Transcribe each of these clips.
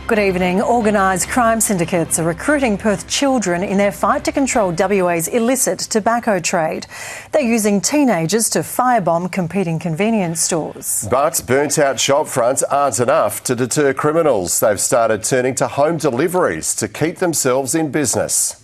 Good evening. Organised crime syndicates are recruiting Perth children in their fight to control WA's illicit tobacco trade. They're using teenagers to firebomb competing convenience stores. But burnt-out shop fronts aren't enough to deter criminals. They've started turning to home deliveries to keep themselves in business.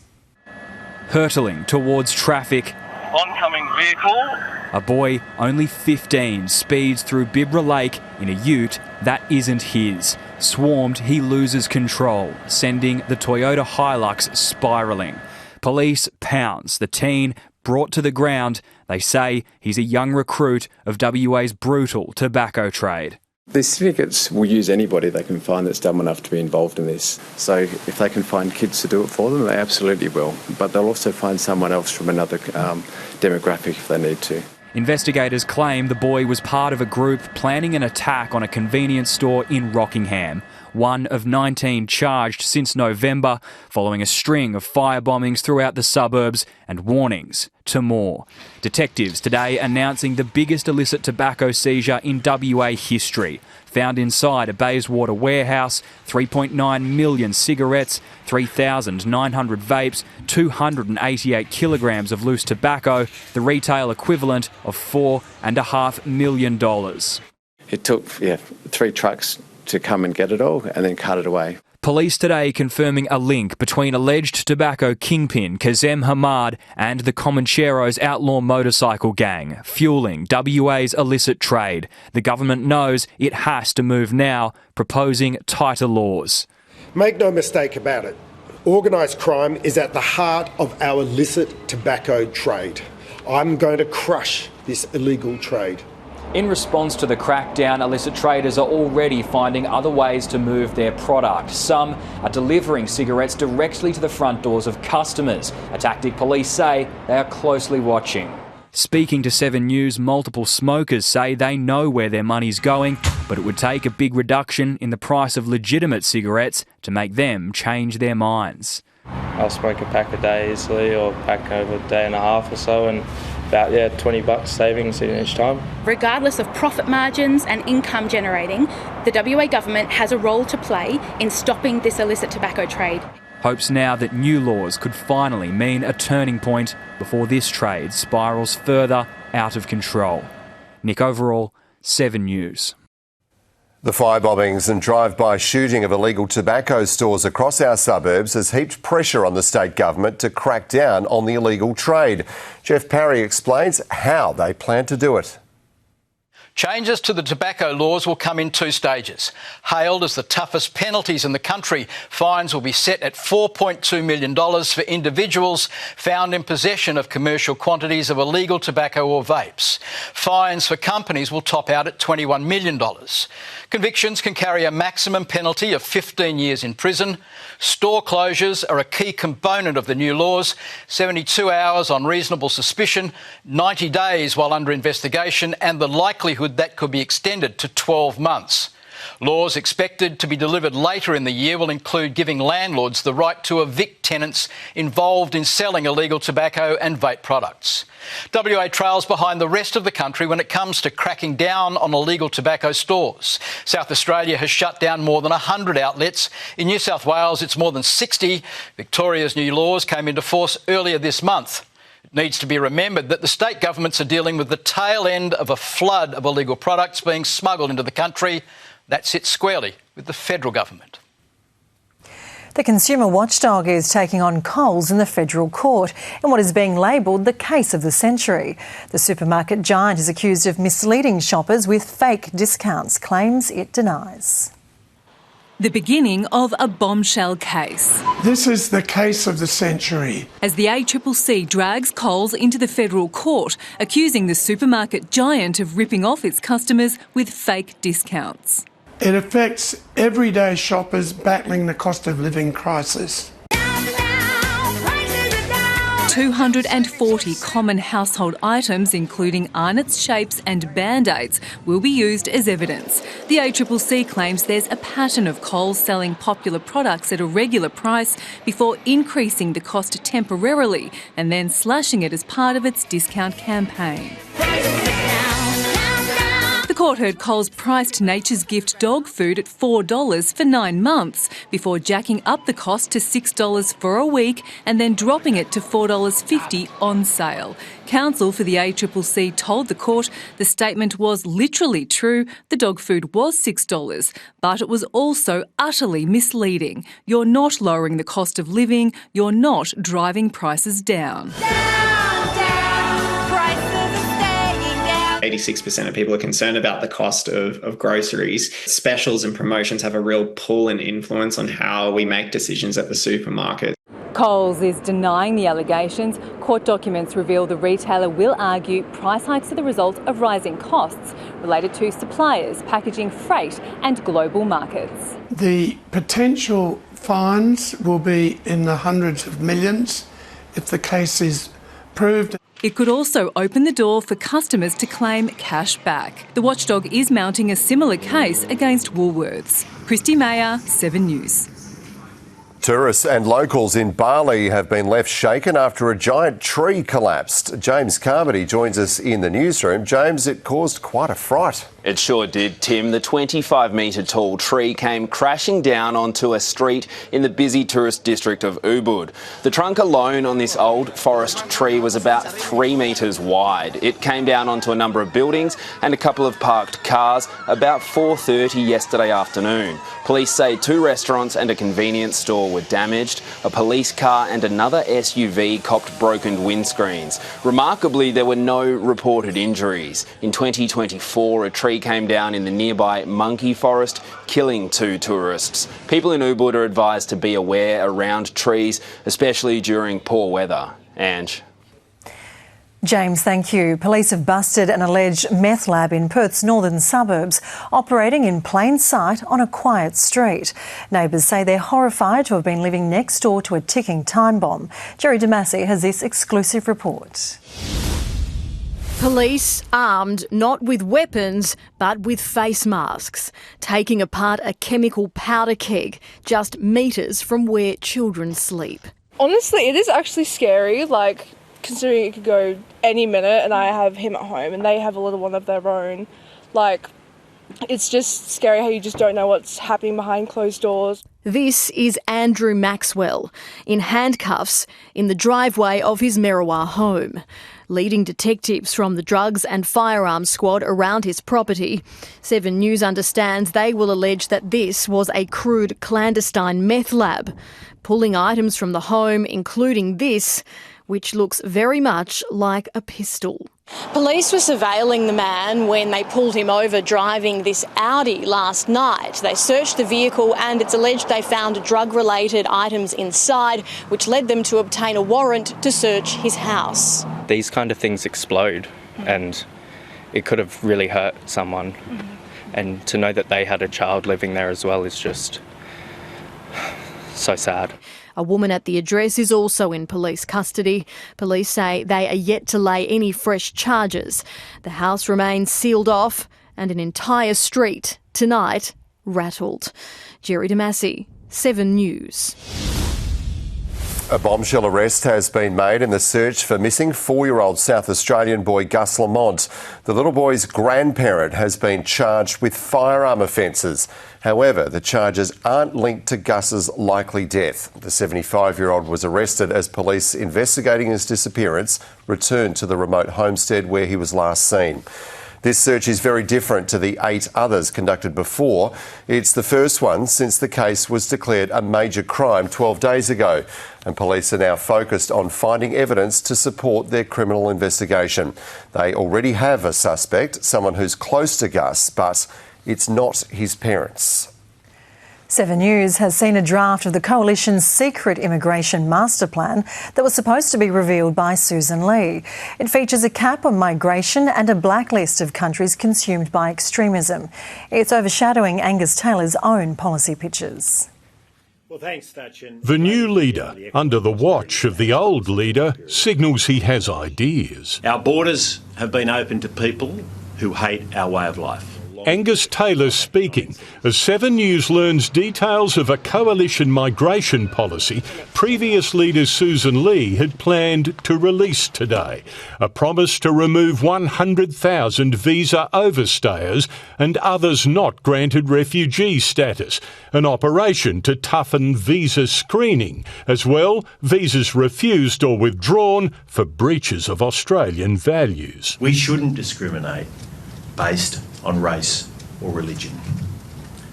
Hurtling towards traffic. Oncoming vehicle. A boy, only 15, speeds through Bibra Lake in a ute that isn't his. Swarmed, he loses control, sending the Toyota Hilux spiralling. Police pounce the teen, brought to the ground. They say he's a young recruit of WA's brutal tobacco trade. The syndicates will use anybody they can find that's dumb enough to be involved in this. So if they can find kids to do it for them, they absolutely will. But they'll also find someone else from another demographic if they need to. Investigators claim the boy was part of a group planning an attack on a convenience store in Rockingham. One of 19 charged since November, following a string of firebombings throughout the suburbs and warnings to more. Detectives today announcing the biggest illicit tobacco seizure in WA history. Found inside a Bayswater warehouse, 3.9 million cigarettes, 3,900 vapes, 288 kilograms of loose tobacco, the retail equivalent of $4.5 million. It took 3 trucks to come and get it all and then cut it away. Police today confirming a link between alleged tobacco kingpin Kazem Hamad and the Comancheros outlaw motorcycle gang, fueling WA's illicit trade. The government knows it has to move now, proposing tighter laws. Make no mistake about it, organised crime is at the heart of our illicit tobacco trade. I'm going to crush this illegal trade. In response to the crackdown, illicit traders are already finding other ways to move their product. Some are delivering cigarettes directly to the front doors of customers, a tactic police say they are closely watching. Speaking to 7 News, multiple smokers say they know where their money's going, but it would take a big reduction in the price of legitimate cigarettes to make them change their minds. I'll smoke a pack a day easily, or a pack over a day and a half or so, and about $20 savings in each time. Regardless of profit margins and income generating, the WA government has a role to play in stopping this illicit tobacco trade. Hopes now that new laws could finally mean a turning point before this trade spirals further out of control. Nick Overall, 7 News. The firebombings and drive-by shooting of illegal tobacco stores across our suburbs has heaped pressure on the state government to crack down on the illegal trade. Jeff Parry explains how they plan to do it. Changes to the tobacco laws will come in 2 stages. Hailed as the toughest penalties in the country, fines will be set at $4.2 million for individuals found in possession of commercial quantities of illegal tobacco or vapes. Fines for companies will top out at $21 million. Convictions can carry a maximum penalty of 15 years in prison. Store closures are a key component of the new laws. 72 hours on reasonable suspicion, 90 days while under investigation, and the likelihood that could be extended to 12 months. Laws expected to be delivered later in the year will include giving landlords the right to evict tenants involved in selling illegal tobacco and vape products. WA trails behind the rest of the country when it comes to cracking down on illegal tobacco stores. South Australia has shut down more than 100 outlets. In New South Wales, it's more than 60. Victoria's new laws came into force earlier this month. It needs to be remembered that the state governments are dealing with the tail end of a flood of illegal products being smuggled into the country. That sits squarely with the federal government. The consumer watchdog is taking on Coles in the federal court in what is being labelled the case of the century. The supermarket giant is accused of misleading shoppers with fake discounts, claims it denies. The beginning of a bombshell case. This is the case of the century. As the ACCC drags Coles into the federal court, accusing the supermarket giant of ripping off its customers with fake discounts. It affects everyday shoppers battling the cost of living crisis. 240 common household items, including Arnott's shapes and Band-Aids, will be used as evidence. The ACCC claims there's a pattern of Coles selling popular products at a regular price before increasing the cost temporarily and then slashing it as part of its discount campaign. The court heard Coles priced Nature's Gift dog food at $4 for 9 months before jacking up the cost to $6 for a week and then dropping it to $4.50 on sale. Counsel for the ACCC told the court the statement was literally true. The dog food was $6, but it was also utterly misleading. You're not lowering the cost of living. You're not driving prices down. 86% of people are concerned about the cost of groceries. Specials and promotions have a real pull and influence on how we make decisions at the supermarket. Coles is denying the allegations. Court documents reveal the retailer will argue price hikes are the result of rising costs related to suppliers, packaging, freight and global markets. The potential fines will be in the hundreds of millions if the case is proved. It could also open the door for customers to claim cash back. The watchdog is mounting a similar case against Woolworths. Christy Mayer, 7 News. Tourists and locals in Bali have been left shaken after a giant tree collapsed. James Carmody joins us in the newsroom. James, it caused quite a fright. It sure did, Tim. The 25-metre tall tree came crashing down onto a street in the busy tourist district of Ubud. The trunk alone on this old forest tree was about 3 metres wide. It came down onto a number of buildings and a couple of parked cars about 4:30 yesterday afternoon. Police say 2 restaurants and a convenience store were damaged. A police car and another SUV copped broken windscreens. Remarkably, there were no reported injuries. In 2024, a tree came down in the nearby monkey forest, killing 2 tourists. People in Ubud are advised to be aware around trees, especially during poor weather. Ange. James, thank you. Police have busted an alleged meth lab in Perth's northern suburbs, operating in plain sight on a quiet street. Neighbours say they're horrified to have been living next door to a ticking time bomb. Jerry Damasi has this exclusive report. Police armed not with weapons but with face masks, taking apart a chemical powder keg just metres from where children sleep. Honestly, it is actually scary, considering it could go any minute and I have him at home and they have a little one of their own. It's just scary how you just don't know what's happening behind closed doors. This is Andrew Maxwell, in handcuffs in the driveway of his Merriwa home. Leading detectives from the Drugs and Firearms Squad around his property, 7 News understands they will allege that this was a crude clandestine meth lab, pulling items from the home, including this, which looks very much like a pistol. Police were surveilling the man when they pulled him over driving this Audi last night. They searched the vehicle and it's alleged they found drug-related items inside, which led them to obtain a warrant to search his house. These kind of things explode and it could have really hurt someone. And to know that they had a child living there as well is just so sad. A woman at the address is also in police custody. Police say they are yet to lay any fresh charges. The house remains sealed off and an entire street, tonight, rattled. Jerry Damasi, 7 News. A bombshell arrest has been made in the search for missing 4-year-old South Australian boy Gus Lamont. The little boy's grandparent has been charged with firearm offences. However, the charges aren't linked to Gus's likely death. The 75-year-old was arrested as police investigating his disappearance returned to the remote homestead where he was last seen. This search is very different to the 8 others conducted before. It's the first one since the case was declared a major crime 12 days ago. And police are now focused on finding evidence to support their criminal investigation. They already have a suspect, someone who's close to Gus, but it's not his parents. 7 News has seen a draft of the Coalition's secret immigration master plan that was supposed to be revealed by Susan Lee. It features a cap on migration and a blacklist of countries consumed by extremism. It's overshadowing Angus Taylor's own policy pitches. Well, thanks, Thatchin. The new leader, under the watch of the old leader, signals he has ideas. Our borders have been open to people who hate our way of life. Angus Taylor speaking as 7 News learns details of a coalition migration policy previous leader Susan Lee had planned to release today. A promise to remove 100,000 visa overstayers and others not granted refugee status. An operation to toughen visa screening. As well, visas refused or withdrawn for breaches of Australian values. We shouldn't discriminate based on race or religion,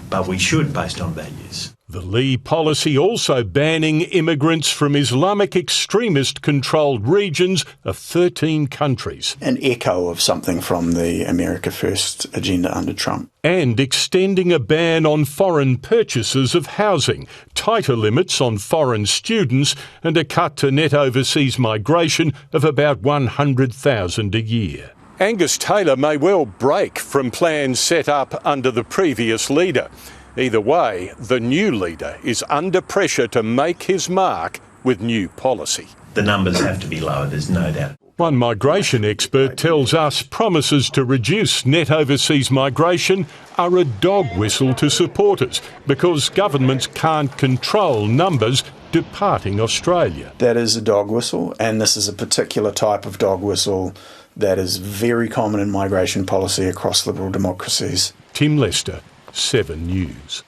but we should based on values. The Lee policy also banning immigrants from Islamic extremist-controlled regions of 13 countries. An echo of something from the America First agenda under Trump. And extending a ban on foreign purchases of housing, tighter limits on foreign students and a cut to net overseas migration of about 100,000 a year. Angus Taylor may well break from plans set up under the previous leader. Either way, the new leader is under pressure to make his mark with new policy. The numbers have to be lower, there's no doubt. One migration expert tells us promises to reduce net overseas migration are a dog whistle to supporters because governments can't control numbers departing Australia. That is a dog whistle, and this is a particular type of dog whistle that is very common in migration policy across liberal democracies. Tim Lester, 7 News.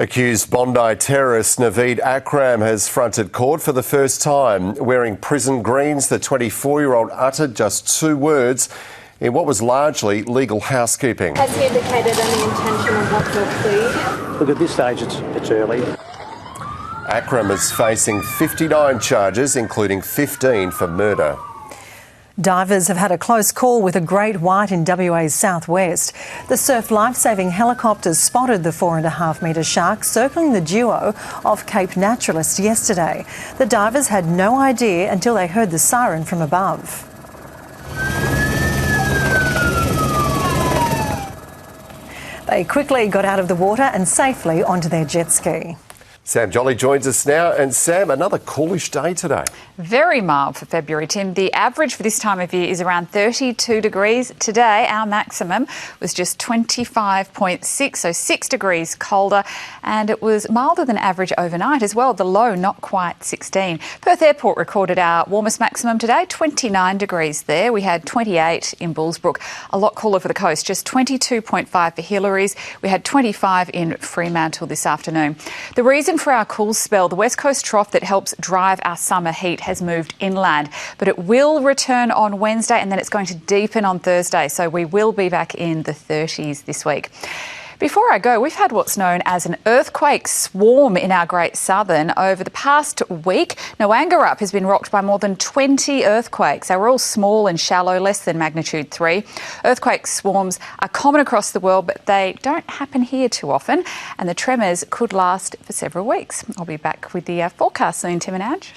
Accused Bondi terrorist Naveed Akram has fronted court for the first time. Wearing prison greens, the 24-year-old uttered just 2 words in what was largely legal housekeeping. Has he indicated any intention on what to plead? Look, at this stage it's early. Akram is facing 59 charges, including 15 for murder. Divers have had a close call with a great white in WA's southwest. The surf life-saving helicopters spotted the 4.5-metre shark circling the duo off Cape Naturalist yesterday. The divers had no idea until they heard the siren from above. They quickly got out of the water and safely onto their jet ski. Sam Jolly joins us now. And Sam, another coolish day today. Very mild for February, Tim. The average for this time of year is around 32 degrees. Today, our maximum was just 25.6, so 6 degrees colder. And it was milder than average overnight as well. The low, not quite 16. Perth Airport recorded our warmest maximum today, 29 degrees there. We had 28 in Bullsbrook. A lot cooler for the coast, just 22.5 for Hillary's. We had 25 in Fremantle this afternoon. The reason for our cool spell, the West Coast trough that helps drive our summer heat has moved inland, but it will return on Wednesday and then it's going to deepen on Thursday, so we will be back in the 30s this week. Before I go, we've had what's known as an earthquake swarm in our Great Southern over the past week. Noangarup has been rocked by more than 20 earthquakes. They were all small and shallow, less than magnitude 3. Earthquake swarms are common across the world, but they don't happen here too often, and the tremors could last for several weeks. I'll be back with the forecast soon, Tim and Ange.